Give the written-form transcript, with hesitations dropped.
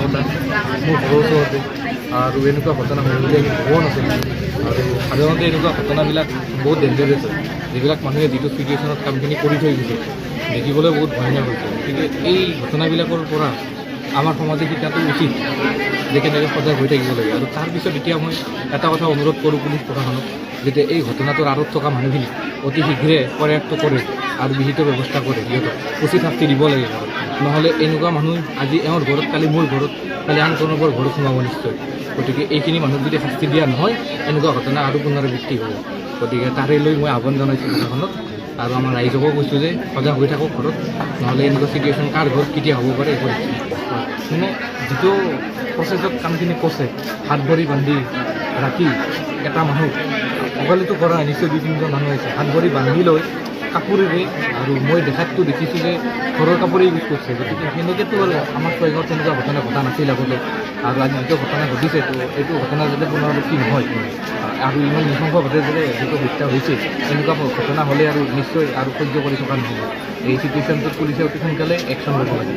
কথা মোৰ ঘৰৰ ওচৰতে আৰু এনেকুৱা ঘটনা হ'ব বুলি হ'ব নাছিল আৰু সাধাৰণতে এনেকুৱা ঘটনাবিলাক বহুত ডেঞ্জাৰাছ হয় যিবিলাক মানুহে যিটো চিটুৱেশ্যনত কামখিনি কৰি থৈ গৈছে দেখিবলৈ বহুত ভয়ানক হৈছে গতিকে এই ঘটনাবিলাকৰ পৰা আমাৰ সমাজে শিকাটো উচিত যে কেনেকৈ সজাগ হৈ থাকিব লাগে আৰু তাৰপিছত এতিয়া মই এটা কথা অনুৰোধ কৰোঁ পুলিচ প্ৰশাসনক যাতে এই ঘটনাটোৰ আঁৰত থকা মানুহখিনি অতি শীঘ্ৰে কৰায়ত্ব কৰে আৰু বিহিত ব্যৱস্থা কৰে সিহঁতক উচিত শাস্তি দিব লাগে নহ'লে এনেকুৱা মানুহ আজি এওঁৰ ঘৰত কালি মোৰ ঘৰত কালি আন কোনোবাৰ ঘৰত সোমাব নিশ্চয় গতিকে এইখিনি মানুহক যদি শাস্তি দিয়া নহয় এনেকুৱা ঘটনা আৰু পুনৰাবৃত্তি হ'ব গতিকে তাৰে লৈ মই আহ্বান জনাইছোঁ প্ৰশাসনক আৰু আমাৰ ৰাইজকো কৈছোঁ যে সজাগ হৈ থাকক ঘৰত নহ'লে এনেকুৱা চিটুৱেশ্যন কাৰ ঘৰত কেতিয়া হ'ব পাৰে একো মানে যিটো প্ৰচেছত কামখিনি কৰিছে হাত ভৰি বান্ধি ৰাখি এটা মানুহ অকলেতো কৰা নিশ্চয় 2-3জন মানুহ আছে হাত ভৰি বান্ধি লৈ কাপোৰেৰে আৰু মই দেখাততো দেখিছোঁ যে ঘৰৰ কাপোৰেই ইউজ কৰিছে গতিকে সেনেকৈতো আৰু আমাৰ স্বয়ঙত তেনেকুৱা ঘটনা ঘটা নাছিল আগতে আৰু আজি যিটো ঘটনা ঘটিছে তো এইটো ঘটনা যাতে পুনৰাবৃত্তি নহয় আৰু ইমান নৃশংসভাৱে যাতে যিটো হত্যা হৈছে এনেকুৱা ঘটনা হ'লে আৰু নিশ্চয় আৰু সহ্য কৰি থকা নহ'ব এই চিটুৱেশ্যনটোত পুলিচে অতি সোনকালে একশ্যন ল'ব লাগে